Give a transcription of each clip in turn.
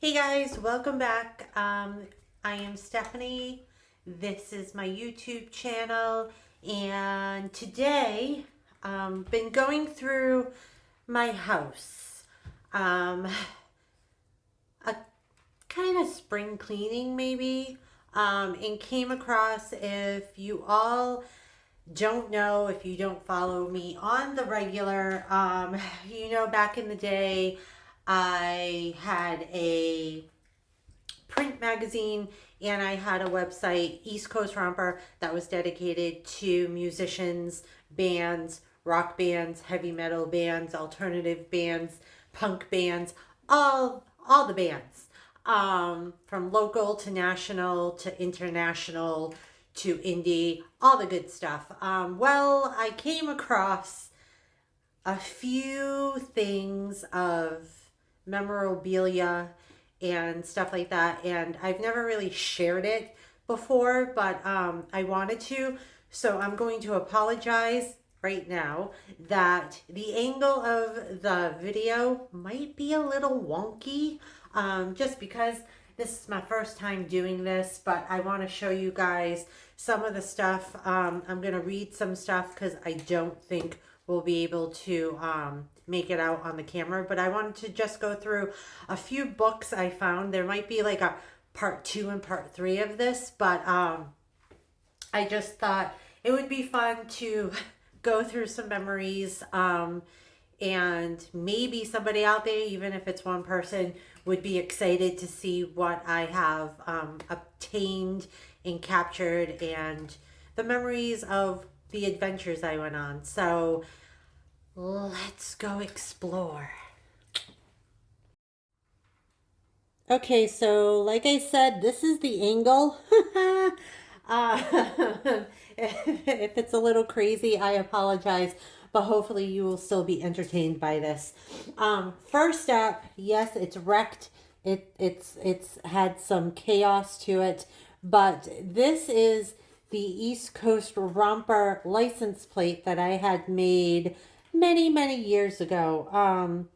Hey guys, welcome back. I am Stephanie. This is my YouTube channel, and today, been going through my house. A kind of spring cleaning maybe, and came across, if you all don't know, if you don't follow me on the regular, back in the day, I had a print magazine and I had a website, East Coast Romper, that was dedicated to musicians, bands, rock bands, heavy metal bands, alternative bands, punk bands, all the bands, from local to national to international to indie, all the good stuff. Well, I came across a few things of memorabilia and stuff like that, and I've never really shared it before, but I wanted to, so I'm going to apologize right now that the angle of the video might be a little wonky, just because this is my first time doing this, but I want to show you guys some of the stuff. I'm going to read some stuff because I don't think we'll be able to make it out on the camera, but I wanted to just go through a few books I found. There might be like a part 2 and part 3 of this, but I just thought it would be fun to go through some memories, and maybe somebody out there, even if it's one person, would be excited to see what I have obtained and captured, and the memories of the adventures I went on. So let's go explore. Okay, so like I said, this is the angle. uh, if it's a little crazy, I apologize, but hopefully you will still be entertained by this. First up, yes, it's wrecked. It's had some chaos to it, but this is the East Coast Romper license plate that I had made many years ago.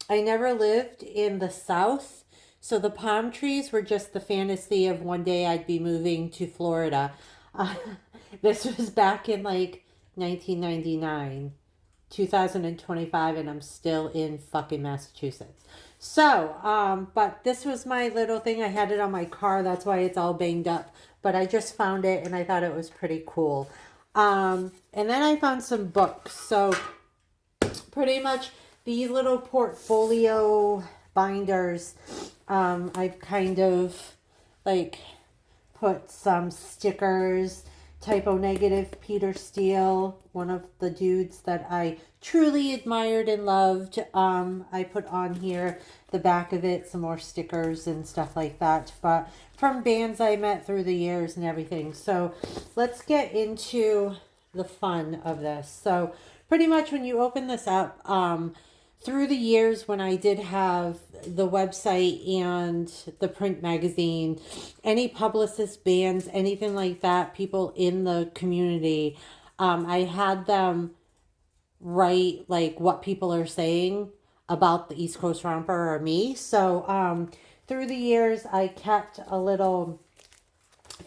I never lived in the South, so the palm trees were just the fantasy of one day I'd be moving to Florida. Uh, this was back in like 1999, 2025, and I'm still in fucking Massachusetts. So, but this was my little thing. I had it on my car. That's why it's all banged up. But I just found it and I thought it was pretty cool. And then I found some books. So pretty much these little portfolio binders, I've kind of like put some stickers. Typo negative Peter Steele, one of the dudes that I truly admired and loved. I put on here the back of it, some more stickers and stuff like that, but from bands I met through the years and everything. So let's get into the fun of this. So pretty much when you open this up, through the years when I did have the website and the print magazine, any publicist, bands, anything like that, people in the community, I had them write like what people are saying about the East Coast Romper or me. So through the years, I kept a little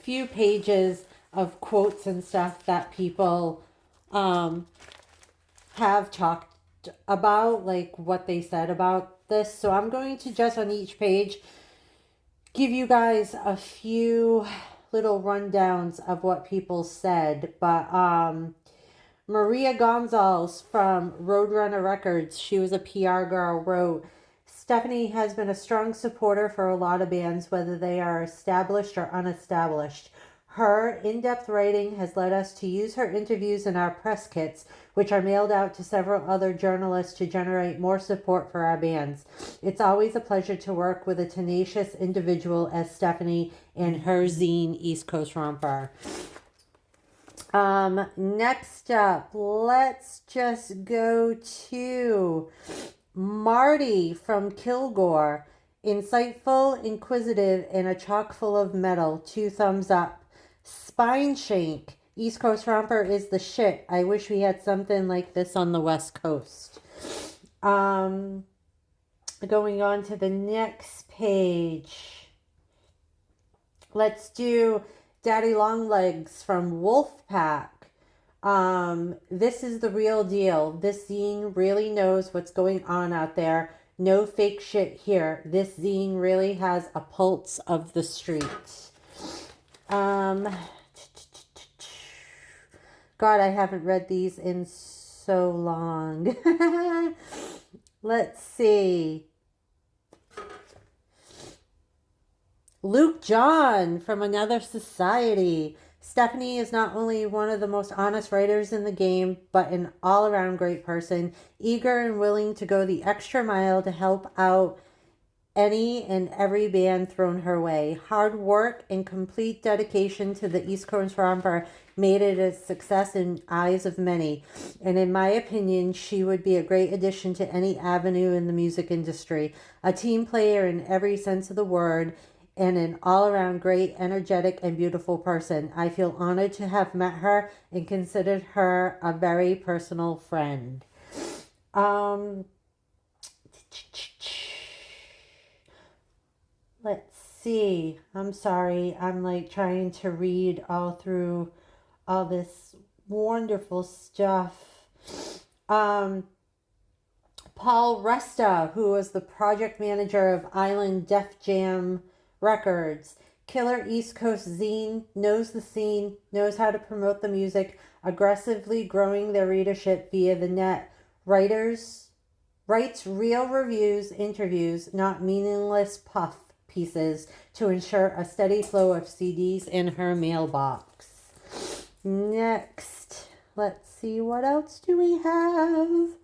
few pages of quotes and stuff that people have talked about, like what they said about this. So I'm going to just on each page give you guys a few little rundowns of what people said. But Maria Gonzalez from Roadrunner Records, she was a PR girl, wrote, Stephanie has been a strong supporter for a lot of bands, whether they are established or unestablished. Her in-depth writing has led us to use her interviews in our press kits, which are mailed out to several other journalists to generate more support for our bands. It's always a pleasure to work with a tenacious individual as Stephanie and her zine, East Coast Romper. Next up, let's just go to Marty from Kilgore. Insightful, inquisitive, and a chock full of metal. 2 thumbs up. Spine Shank. East Coast Romper is the shit. I wish we had something like this on the West Coast. Going on to the next page. Let's do Daddy Longlegs from Wolfpack. This is the real deal. This zine really knows what's going on out there. No fake shit here. This zine really has a pulse of the street. God, I haven't read these in so long. Let's see. Luke John from Another Society. Stephanie is not only one of the most honest writers in the game, but an all-around great person, eager and willing to go the extra mile to help out any and every band thrown her way. Hard work and complete dedication to the East Coast Romper made it a success in eyes of many. And in my opinion, she would be a great addition to any avenue in the music industry. A team player in every sense of the word, and an all-around great, energetic, and beautiful person. I feel honored to have met her and considered her a very personal friend. Let's see. I'm sorry. I'm like trying to read all through all this wonderful stuff. Paul Resta, who was the project manager of Island Def Jam Records. Killer East Coast zine, knows the scene, knows how to promote the music, aggressively growing their readership via the net. Writes real reviews, interviews, not meaningless puff pieces to ensure a steady flow of CDs in her mailbox. Next, let's see, what else do we have?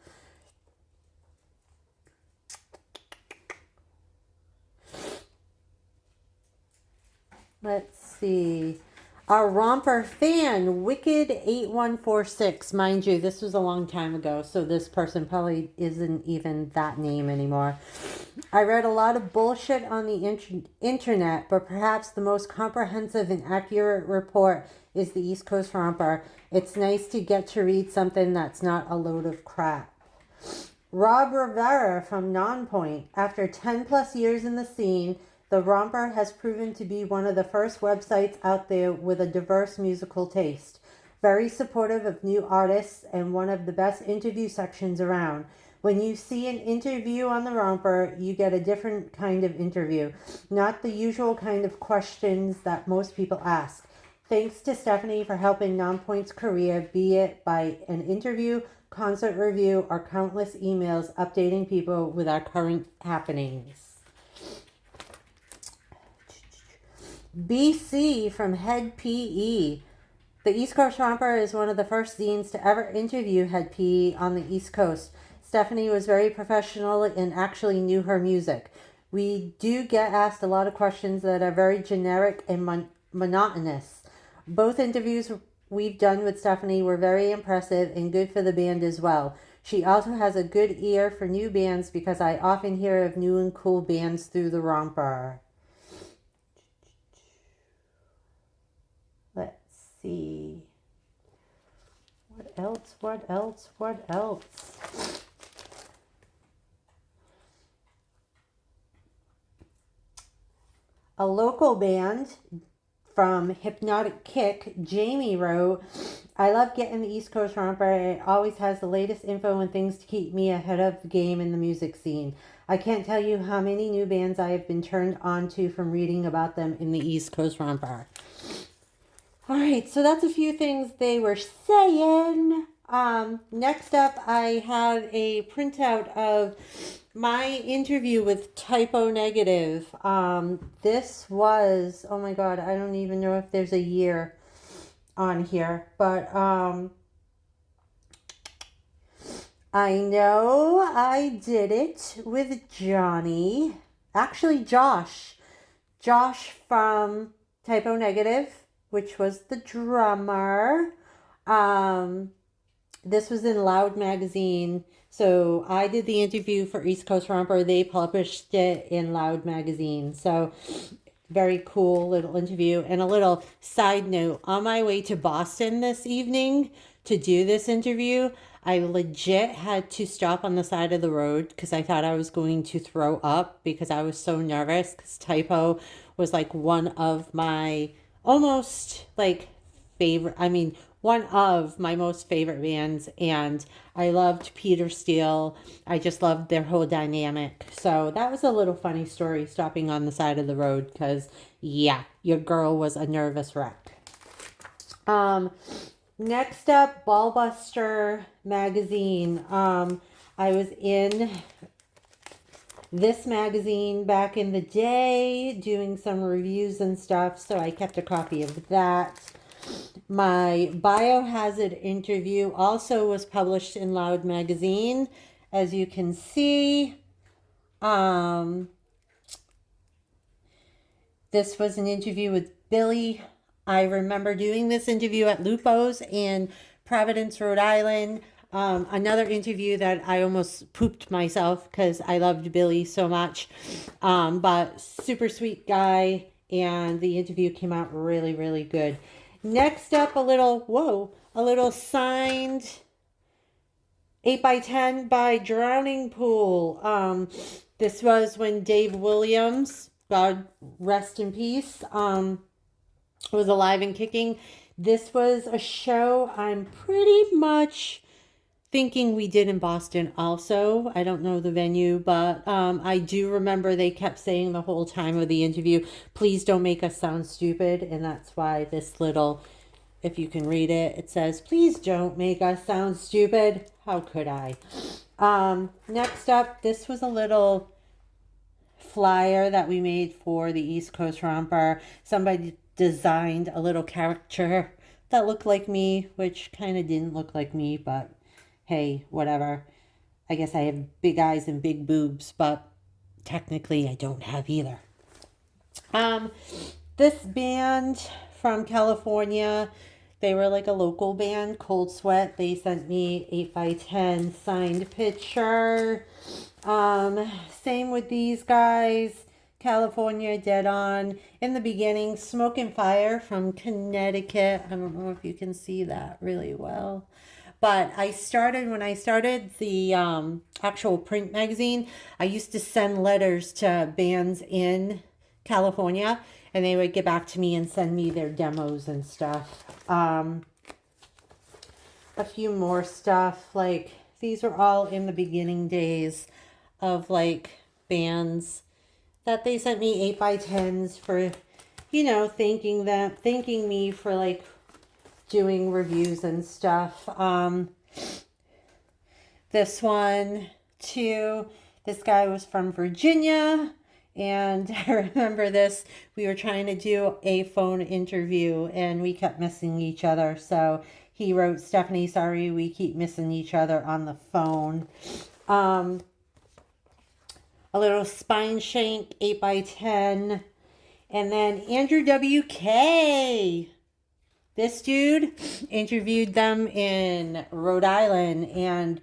Let's see. Our Romper fan, Wicked8146. Mind you, this was a long time ago, so this person probably isn't even that name anymore. I read a lot of bullshit on the internet, but perhaps the most comprehensive and accurate report is the East Coast Romper. It's nice to get to read something that's not a load of crap. Rob Rivera from Nonpoint. After 10 plus years in the scene, the Romper has proven to be one of the first websites out there with a diverse musical taste. Very supportive of new artists and one of the best interview sections around. When you see an interview on the Romper, you get a different kind of interview, not the usual kind of questions that most people ask. Thanks to Stephanie for helping Nonpoint's career, be it by an interview, concert review, or countless emails updating people with our current happenings. BC from Head PE. The East Coast Romper is one of the first zines to ever interview Head PE on the East Coast. Stephanie was very professional and actually knew her music. We do get asked a lot of questions that are very generic and monotonous. Both interviews we've done with Stephanie were very impressive and good for the band as well. She also has a good ear for new bands because I often hear of new and cool bands through the Romper. Let's see. What else? A local band from Hypnotic Kick, Jamie wrote, I love getting the East Coast Romper. It always has the latest info and things to keep me ahead of the game in the music scene. I can't tell you how many new bands I have been turned on to from reading about them in the East Coast Romper. All right, so that's a few things they were saying. Next up, I have a printout of my interview with Typo Negative. This was, oh my God, I don't even know if there's a year on here, but I know I did it with Johnny. Actually, Josh from Typo Negative, which was the drummer. This was in Loud Magazine. So I did the interview for East Coast Romper. They published it in Loud Magazine. So very cool little interview. And a little side note, on my way to Boston this evening to do this interview, I legit had to stop on the side of the road because I thought I was going to throw up because I was so nervous because Typo was like one of my almost like favorite, I mean, one of my most favorite bands. And I loved Peter Steele. I just loved their whole dynamic. So that was a little funny story stopping on the side of the road because, yeah, your girl was a nervous wreck. Next up, Ballbuster magazine. I was in this magazine back in the day doing some reviews and stuff, so I kept a copy of that. My Biohazard interview also was published in Loud magazine, as you can see. This was an interview with Billy. I remember doing this interview at Lupo's in Providence, Rhode Island. Another interview that I almost pooped myself because I loved Billy so much. But super sweet guy, and the interview came out really, really good. Next up, a little signed 8x10 by Drowning Pool. This was when Dave Williams, God rest in peace, was alive and kicking. This was a show I'm pretty much thinking we did in Boston also. I don't know the venue, but I do remember they kept saying the whole time of the interview, please don't make us sound stupid. And that's why this little, if you can read it, it says, please don't make us sound stupid. How could I? Next up, this was a little flyer that we made for the East Coast Romper. Somebody designed a little character that looked like me, which kind of didn't look like me, but hey, whatever. I guess I have big eyes and big boobs, but technically I don't have either. This band from California, they were like a local band, Cold Sweat. They sent me 8x10 signed picture. Same with these guys, California, Dead On. In the beginning, Smoke and Fire from Connecticut. I don't know if you can see that really well. But when I started the actual print magazine, I used to send letters to bands in California, and they would get back to me and send me their demos and stuff. A few more stuff, like these were all in the beginning days of like bands that they sent me 8x10s for, thanking me for like doing reviews and stuff. This one too, this guy was from Virginia, and I remember this, we were trying to do a phone interview and we kept missing each other, so he wrote, Stephanie, sorry we keep missing each other on the phone. A little Spine Shank 8x10, and then Andrew WK. This dude interviewed them in Rhode Island, and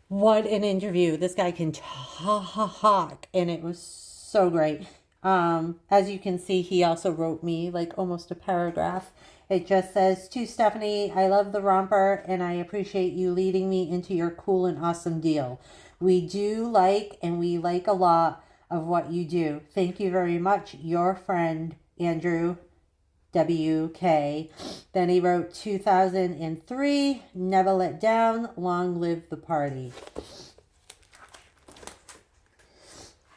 what an interview. This guy can talk, and it was so great. As you can see, he also wrote me like almost a paragraph. It just says, to Stephanie, I love the Romper, and I appreciate you leading me into your cool and awesome deal. We do like, and we like a lot of what you do. Thank you very much. Your friend, Andrew WK. Then he wrote 2003, never let down, long live the party.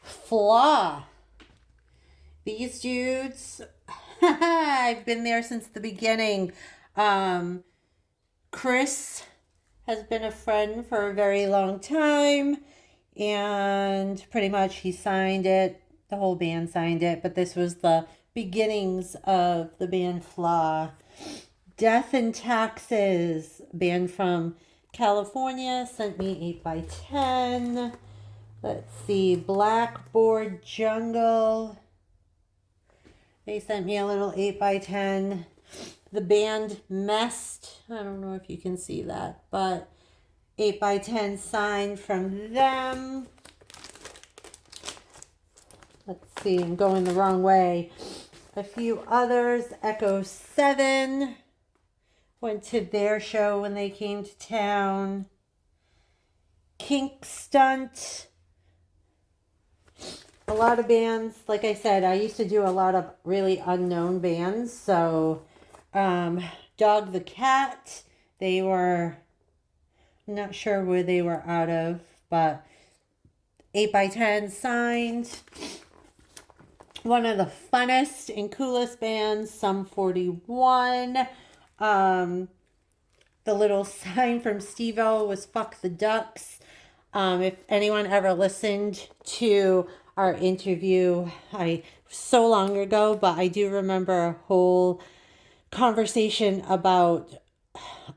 Flaw. These dudes, I've been there since the beginning. Chris has been a friend for a very long time, and pretty much he signed it. The whole band signed it, but this was the beginnings of the band Flaw. Death and Taxes, band from California, sent me 8x10. Let's see, Blackboard Jungle. They sent me a little 8x10. The band Mest, I don't know if you can see that, but 8x10 signed from them. Let's see, I'm going the wrong way. A few others, Echo 7, went to their show when they came to town. Kink Stunt. A lot of bands. Like I said, I used to do a lot of really unknown bands. So, Dog the Cat, they were, I'm not sure where they were out of, but 8x10 Signed. One of the funnest and coolest bands, Sum 41. The little sign from Steve-O was Fuck the Ducks. If anyone ever listened to our interview, so long ago, but I do remember a whole conversation about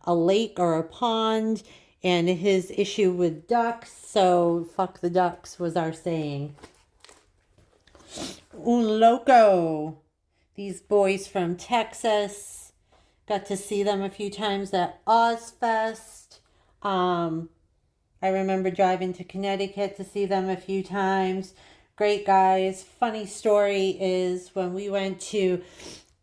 a lake or a pond and his issue with ducks. So fuck the ducks was our saying. Un Loco. These boys from Texas. Got to see them a few times at Ozfest. I remember driving to Connecticut to see them a few times. Great guys. Funny story is when we went to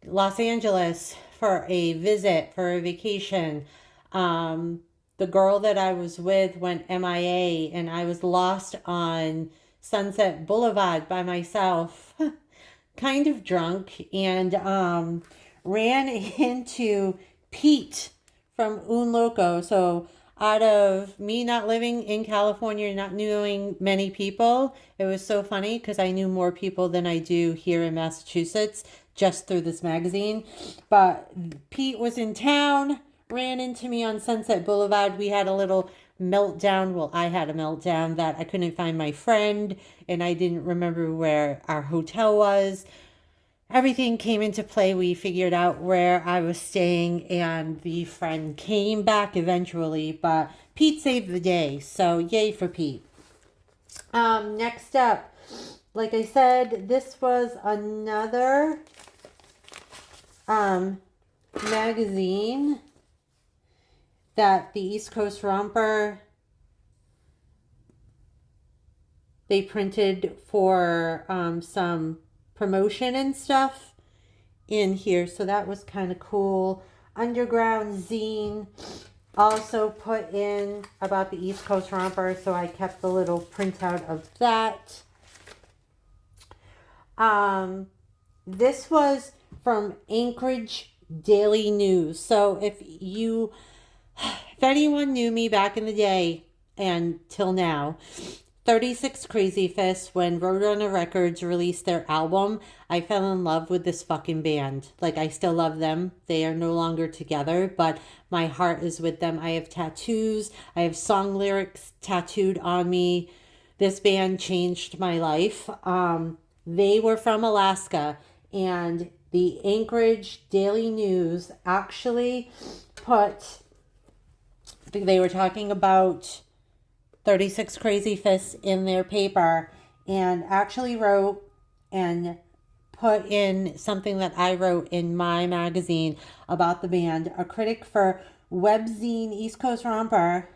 Los Angeles for a visit, for a vacation, the girl that I was with went MIA and I was lost on Sunset Boulevard by myself, kind of drunk, and ran into Pete from Un Loco. So out of me not living in California, not knowing many people, it was so funny because I knew more people than I do here in Massachusetts just through this magazine. But Pete was in town, ran into me on Sunset Boulevard. We had a little meltdown. Well, I had a meltdown that I couldn't find my friend and I didn't remember where our hotel was. Everything came into play. We figured out where I was staying and the friend came back eventually, but Pete saved the day. So yay for Pete. Next up, like I said, this was another magazine that the East Coast Romper, they printed for some promotion and stuff in here. So that was kind of cool. Underground Zine also put in about the East Coast Romper, so I kept the little printout of that. This was from Anchorage Daily News. So if anyone knew me back in the day and till now, 36 Crazy Fists, when Roadrunner Records released their album, I fell in love with this fucking band. Like, I still love them. They are no longer together, but my heart is with them. I have tattoos. I have song lyrics tattooed on me. This band changed my life. They were from Alaska, and the Anchorage Daily News actually they were talking about 36 Crazy Fists in their paper and actually wrote and put in something that I wrote in my magazine about the band. A critic for webzine East Coast Romper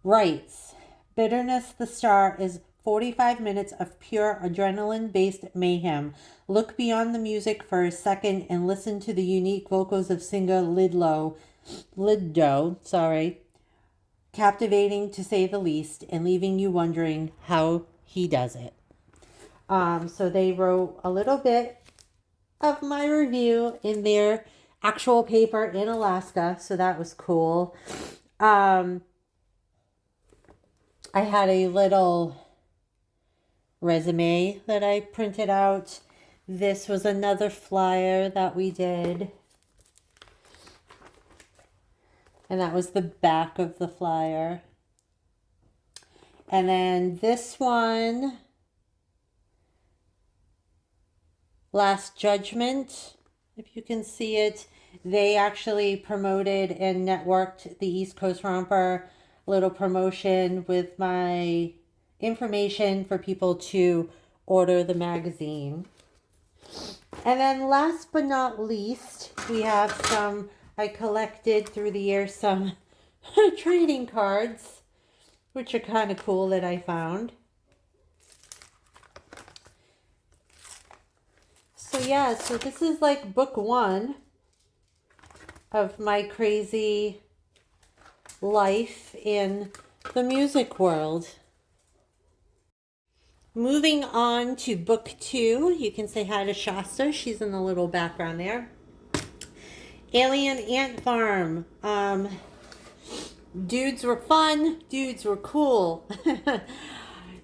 writes, Bitterness the Star is 45 minutes of pure adrenaline-based mayhem. Look beyond the music for a second and listen to the unique vocals of singer Liddo, captivating to say the least, and leaving you wondering how he does it. So they wrote a little bit of my review in their actual paper in Alaska, so that was cool. I had a little resume that I printed out. This was another flyer that we did. And that was the back of the flyer. And then this one, Last Judgment, if you can see it, they actually promoted and networked the East Coast Romper, little promotion with my information for people to order the magazine. And then last but not least, we have I collected through the years some trading cards, which are kind of cool that I found. So yeah, so this is like book one of my crazy life in the music world. Moving on to book 2, you can say hi to Shasta. She's in the little background there. Alien Ant Farm. Dudes were fun. Dudes were cool.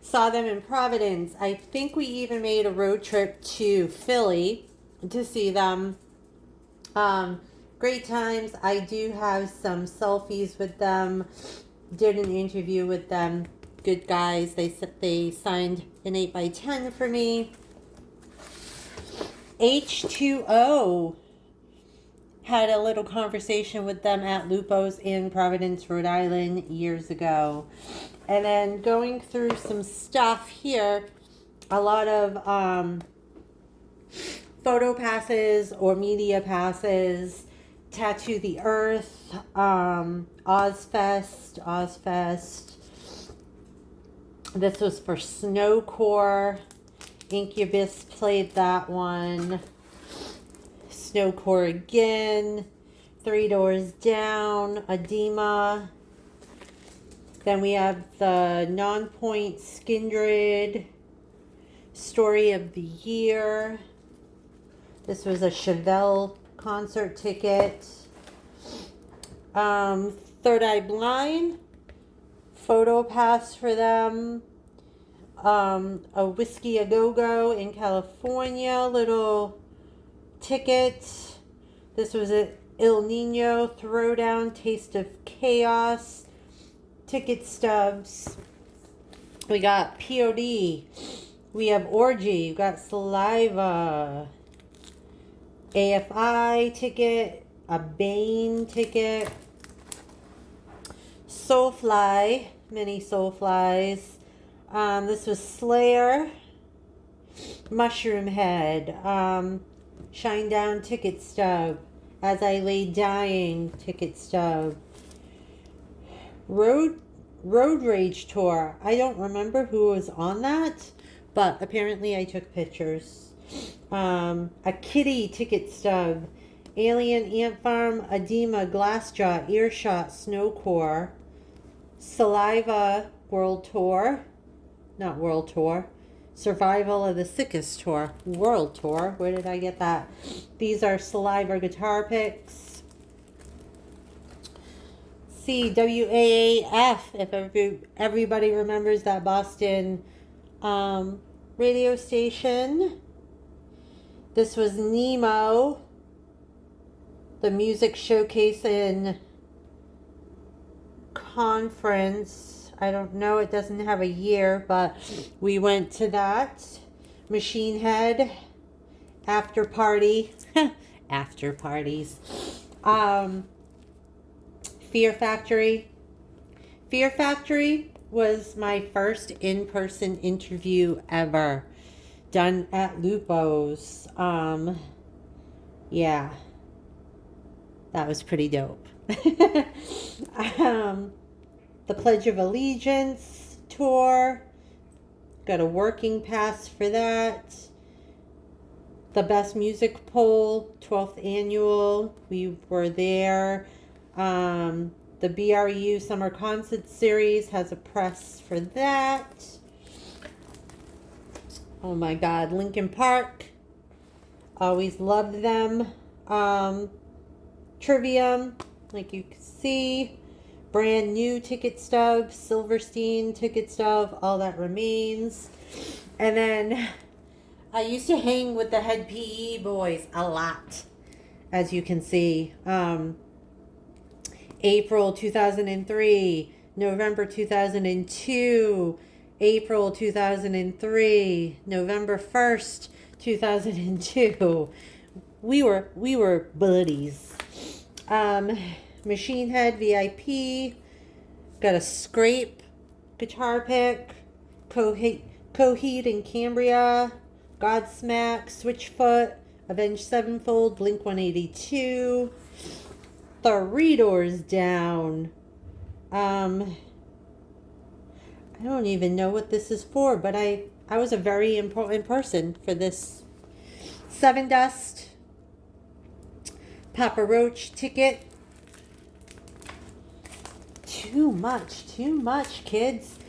Saw them in Providence. I think we even made a road trip to Philly to see them. Great times. I do have some selfies with them. Did an interview with them. Good guys. They signed an 8x10 for me. H2O. Had a little conversation with them at Lupo's in Providence, Rhode Island years ago. And then going through some stuff here, a lot of photo passes or media passes, Tattoo the Earth, Ozfest. This was for Snowcore. Incubus played that one. Snowcore again. Three Doors Down, Edema. Then we have the Non-Point Skindred, Story of the Year. This was a Chevelle concert ticket. Third Eye Blind, photo pass for them. A Whiskey A Go-Go in California, little ticket. This was a El Nino Throwdown, Taste of Chaos. Ticket stubs. We got POD. We have Orgy. We got Saliva. AFI ticket. A Bane ticket. Soulfly. Mini Soulflies. This was Slayer. Mushroom Head. Shinedown ticket stub. As I Lay Dying ticket stub. Road Rage Tour. I don't remember who was on that, but apparently I took pictures. A Kitty ticket stub. Alien Ant Farm, Edema, Glassjaw, Earshot, Snowcore. Saliva World Tour. Not World Tour. Survival of the Sickest Tour. World Tour. Where did I get that? These are Saliva guitar picks. WAAF, if everybody remembers that Boston radio station. This was Nemo, the music showcase and conference. I don't know, it doesn't have a year, but we went to that. Machine Head, after party, after parties. Fear Factory. Fear Factory was my first in-person interview ever, done at Lupo's. Yeah, that was pretty dope. The Pledge of Allegiance tour, got a working pass for that. The Best Music Poll, 12th annual, we were there. The BRU Summer Concert Series has a press for that. Oh my God, Linkin Park. Always loved them. Trivium, like you can see. Brand new ticket stub. Silverstein ticket stub. All That Remains. And then I used to hang with the Head PE boys a lot, as you can see. April 2003, November 2002, April 2003, November 1st, 2002. We were buddies. Machine Head VIP, got a Scrape guitar pick, Coheed and Cambria, Godsmack, Switchfoot, Avenged Sevenfold, Blink-182. Three Doors Down. I don't even know what this is for, but I was a very important person for this. Seven Dust. Papa Roach ticket. too much, kids.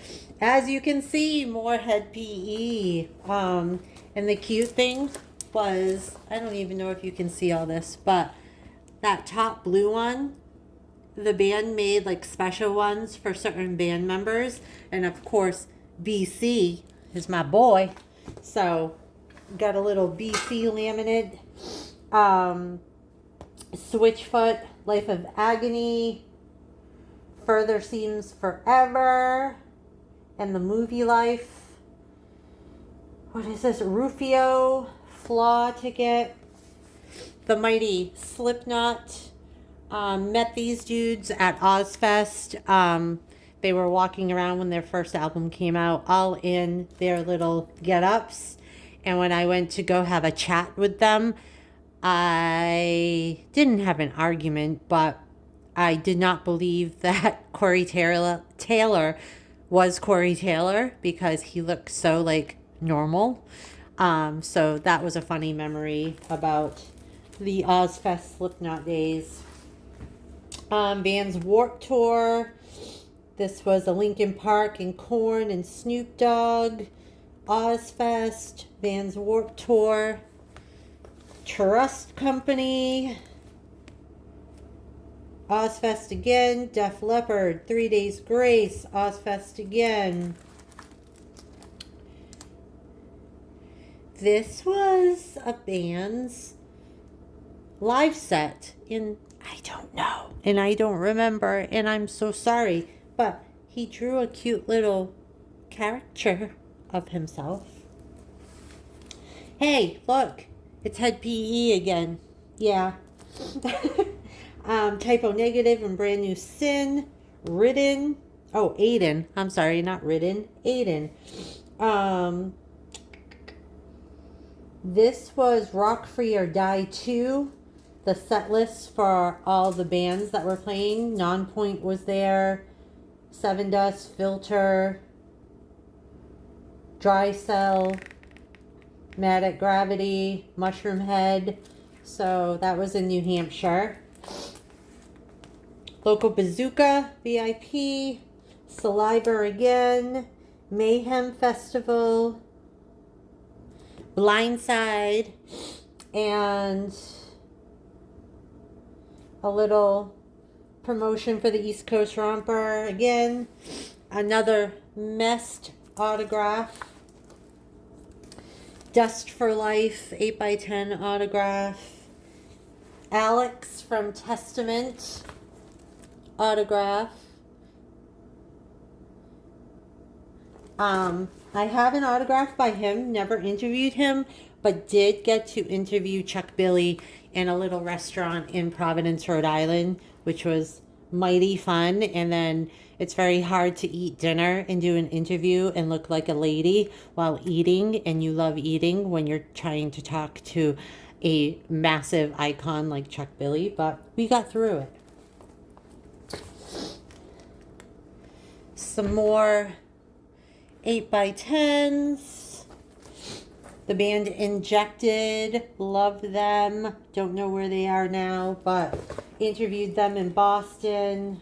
As you can see, more head PE. And the cute thing was, I don't even know if you can see all this, but that top blue one, the band made like special ones for certain band members. And of course, BC is my boy. So, got a little BC laminate. Switchfoot, Life of Agony, Further Seems Forever, and the Movie Life. What is this? Rufio, Flaw Ticket, The Mighty Slipknot. Met these dudes at Ozfest. They were walking around when their first album came out, all in their little get-ups. And when I went to go have a chat with them, I didn't have an argument, but I did not believe that Corey Taylor was Corey Taylor because he looked so like normal. So that was a funny memory about the Ozfest Slipknot days. Band's Warped Tour. This was a Linkin Park and Korn and Snoop Dogg. Ozfest, Band's Warped Tour. Trust Company. Ozfest again. Def Leppard, 3 Days Grace. Ozfest again. This was a band's live set in, I don't know, and I don't remember, and I'm so sorry, but he drew a cute little caricature of himself. Hey, look, it's Head PE again. Yeah. Typo Negative and Brand New Sin. Ridden. Oh, Aiden. I'm sorry, not Ridden. Aiden. This was Rock Free or Die 2. The set list for all the bands that were playing. Nonpoint was there. Seven Dust, Filter, Dry Cell, Mad at Gravity, Mushroom Head. So that was in New Hampshire. Local Bazooka, VIP, Saliva again, Mayhem Festival, Blindside, and a little promotion for the East Coast Romper again. Another Messed autograph. Dust for Life 8x10 autograph. Alex from Testament autograph. I have an autograph by him, never interviewed him, but did get to interview Chuck Billy in a little restaurant in Providence, Rhode Island, which was mighty fun. And then it's very hard to eat dinner and do an interview and look like a lady while eating, and you love eating when you're trying to talk to a massive icon like Chuck Billy, but we got through it. Some more 8x10s. The band Injected, love them. Don't know where they are now, but interviewed them in Boston.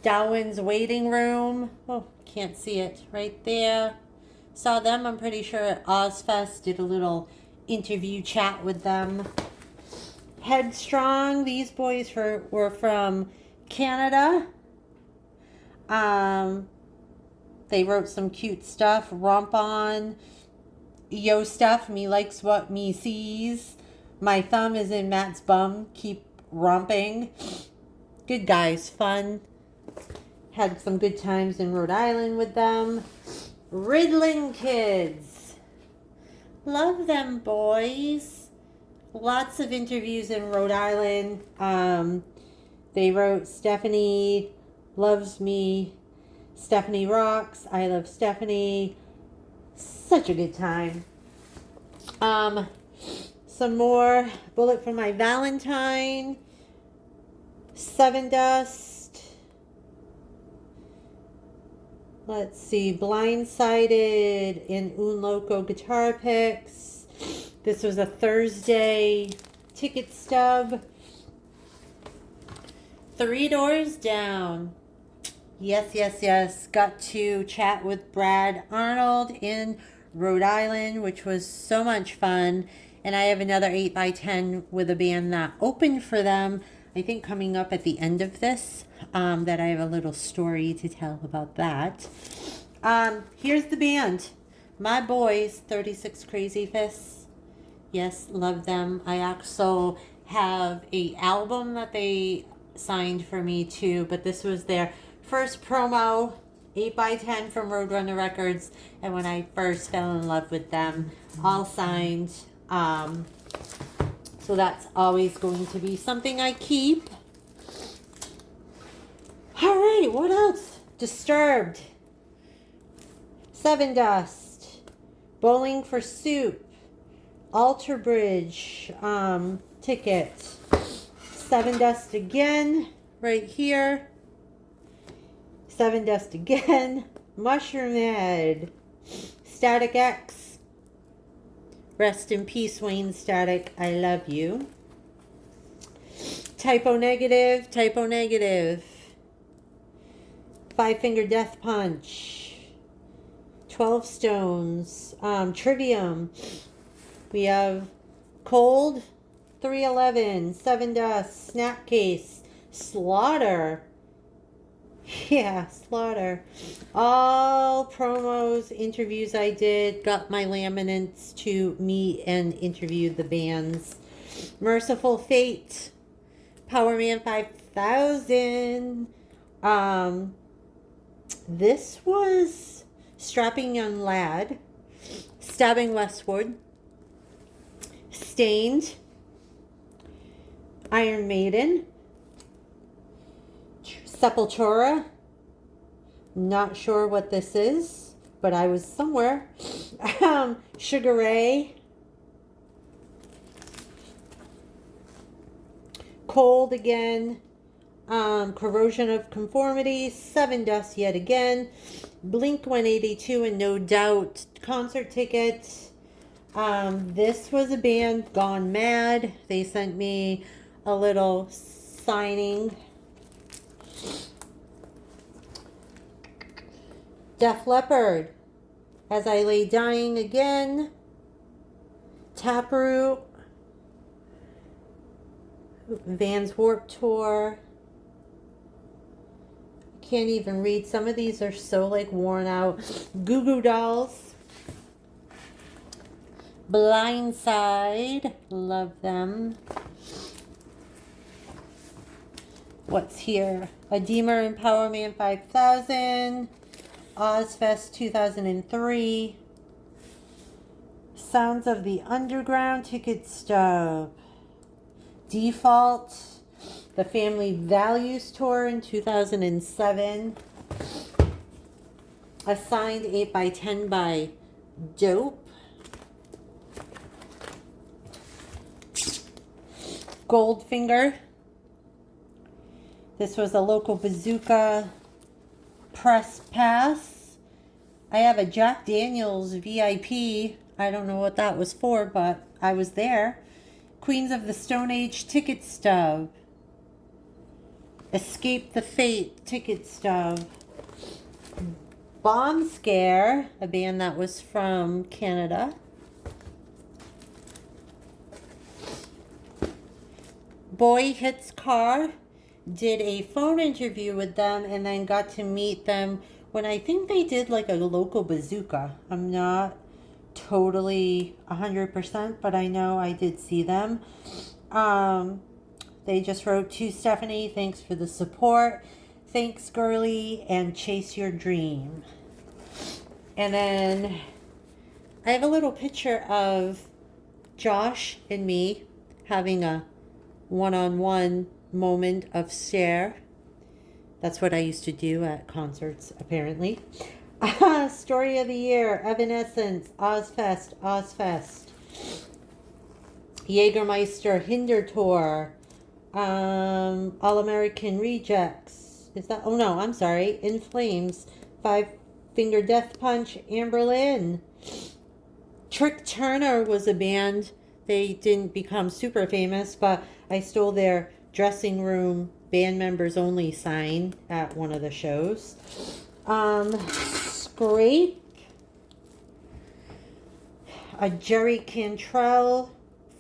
Darwin's Waiting Room. Oh, can't see it right there. Saw them, I'm pretty sure, at Ozfest. Did a little interview chat with them. Headstrong. These boys were from Canada. They wrote some cute stuff. Romp on. Yo stuff. Me likes what me sees. My thumb is in Matt's bum. Keep romping. Good guys. Fun. Had some good times in Rhode Island with them. Riddling Kids. Love them boys. Lots of interviews in Rhode Island. They wrote Stephanie loves me. Stephanie rocks. I love Stephanie. Such a good time. Some more. Bullet for My Valentine. Seven Dust. Let's see. Blindsided and Un Loco guitar picks. This was a Thursday ticket stub. Three Doors Down. Yes, yes, yes. Got to chat with Brad Arnold in Rhode Island, which was so much fun. And I have another 8x10 with a band that opened for them, I think coming up at the end of this, that I have a little story to tell about that. Here's the band. My boys, 36 Crazy Fists. Yes, love them. I also have a album that they signed for me too, but this was their first promo, 8x10 from Roadrunner Records, and when I first fell in love with them, all signed. So that's always going to be something I keep. All right, what else? Disturbed. Seven Dust. Bowling for Soup. Alter Bridge ticket. Seven Dust again, right here. Seven Dust again. Mushroom Head. Static X. Rest in peace, Wayne Static. I love you. Typo Negative. Typo Negative. Five Finger Death Punch. 12 Stones. Trivium. We have Cold. 311. Seven Dust. Snapcase. Slaughter. Yeah, Slaughter. All promos, interviews I did. Got my laminates to meet and interview the bands. Merciful Fate. Power Man 5000. This was Strapping Young Lad. Stabbing Westward. Stained. Iron Maiden. Sepultura. Not sure what this is, but I was somewhere. Sugar Ray. Cold again. Corrosion of Conformity. Seven Dust yet again. Blink 182 and No Doubt concert tickets. This was a band, Gone Mad. They sent me a little signing. Def Leppard, As I Lay Dying Again. Taproot. Vans Warped Tour. Can't even read. Some of these are so like worn out. Goo Goo Dolls. Blindside. Love them. What's here? Edema and Power Man 5000. Ozfest 2003. Sounds of the Underground ticket stub. Default. The Family Values Tour in 2007. A signed 8x10 by Dope. Goldfinger. This was a local bazooka press pass. I have a Jack Daniels VIP. I don't know what that was for, but I was there. Queens of the Stone Age ticket stub. Escape the Fate ticket stub. Bomb Scare, a band that was from Canada. Boy Hits Car. Did a phone interview with them and then got to meet them when I think they did like a local bazooka. I'm not totally 100%, but I know I did see them. They just wrote to Stephanie, thanks for the support. Thanks, girly, and chase your dream. And then I have a little picture of Josh and me having a one-on-one moment of stare. That's what I used to do at concerts, apparently. Story of the Year, Evanescence, Ozfest. Jägermeister Hinder Tour. All American Rejects. Is that? Oh no, I'm sorry. In Flames. Five Finger Death Punch. Amberlynn. Trick Turner was a band. They didn't become super famous, but I stole their dressing room band members only sign at one of the shows. Scrape, a Jerry Cantrell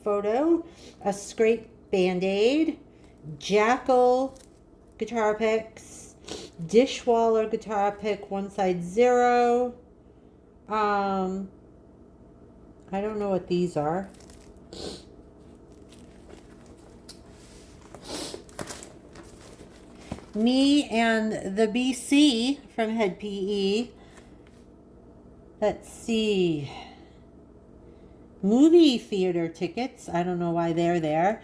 photo, a Scrape Band-Aid, Jackal guitar picks, Dishwaller guitar pick, one side 0. I don't know what these are. Me and the BC from Head PE. Let's see. Movie theater tickets. I don't know why they're there.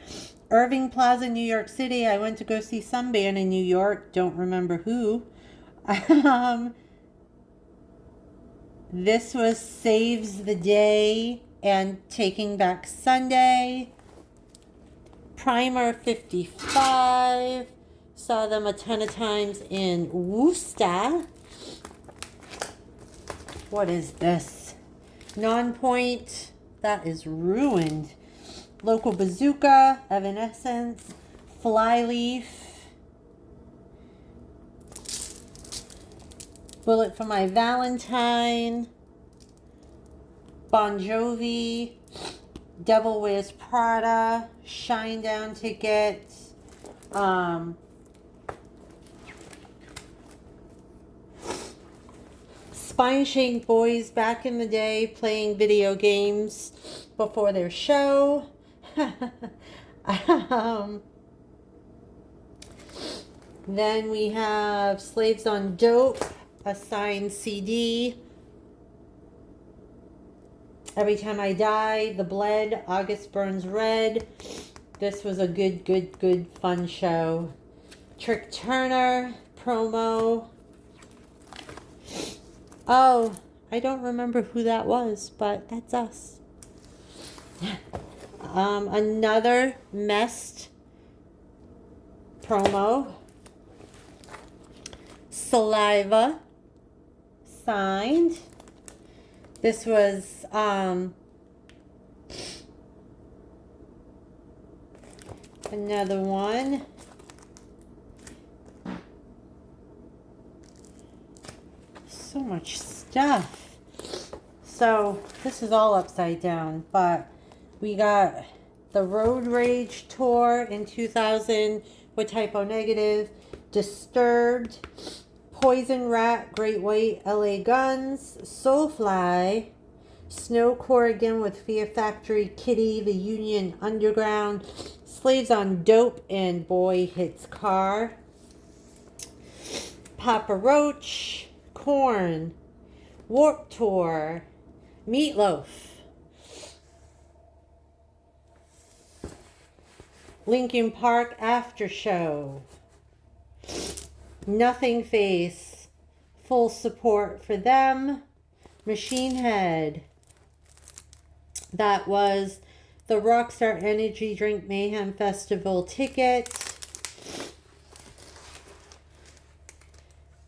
Irving Plaza, New York City. I went to go see some band in New York. Don't remember who. This was Saves the Day and Taking Back Sunday. Primer 55. Saw them a ton of times in Worcester. What is this? Non-point. That is ruined. Local Bazooka. Evanescence. Flyleaf. Bullet for My Valentine. Bon Jovi. Devil Wears Prada. Shinedown ticket. Spine Shake Boys back in the day playing video games before their show. Then we have Slaves on Dope, a signed CD. Every Time I Die, The Bled, August Burns Red. This was a good fun show. Trick Turner, promo. Oh, I don't remember who that was, but that's us. Another Messed promo. Saliva, signed. This was another one. So much stuff. So this is all upside down, but we got the Road Rage tour in 2000 with Typo Negative, Disturbed, Poison Rat, Great White, LA Guns, Soulfly, Snow Corrigan with Fear Factory, Kitty, The Union Underground, Slaves on Dope, and Boy Hits Car, Papa Roach, Korn, Warped Tour, Meatloaf, Linkin Park After Show, Nothing Face, full support for them, Machine Head. That was the Rockstar Energy Drink Mayhem Festival ticket.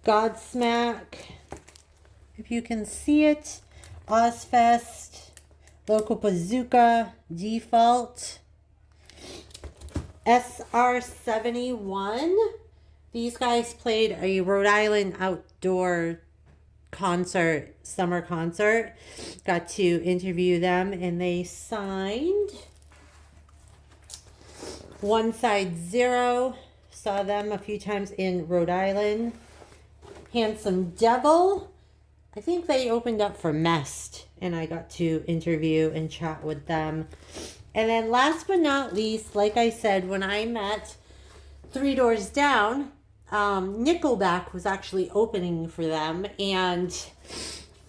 Godsmack, if you can see it. Ozfest, Local Bazooka, Default, SR71. These guys played a Rhode Island outdoor concert, summer concert. Got to interview them, and they signed One Side Zero. Saw them a few times in Rhode Island. Handsome Devil. I think they opened up for Mest, and I got to interview and chat with them. And then last but not least, like I said, when I met Three Doors Down, Nickelback was actually opening for them. And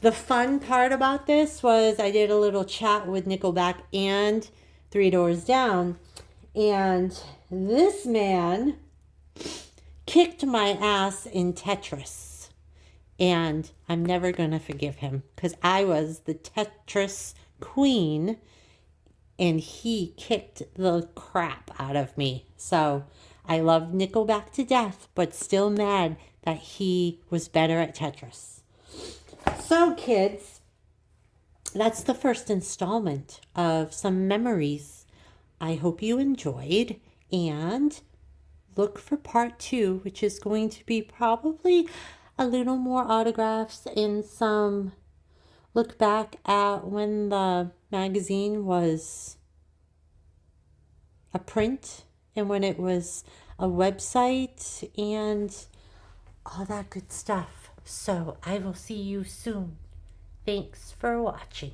the fun part about this was I did a little chat with Nickelback and Three Doors Down. And this man kicked my ass in Tetris. And I'm never going to forgive him because I was the Tetris queen and he kicked the crap out of me. So I love Nickelback to death, but still mad that he was better at Tetris. So kids, that's the first installment of some memories. I hope you enjoyed, and look for part two, which is going to be probably a little more autographs and some look back at when the magazine was a print and when it was a website and all that good stuff. So I will see you soon. Thanks for watching.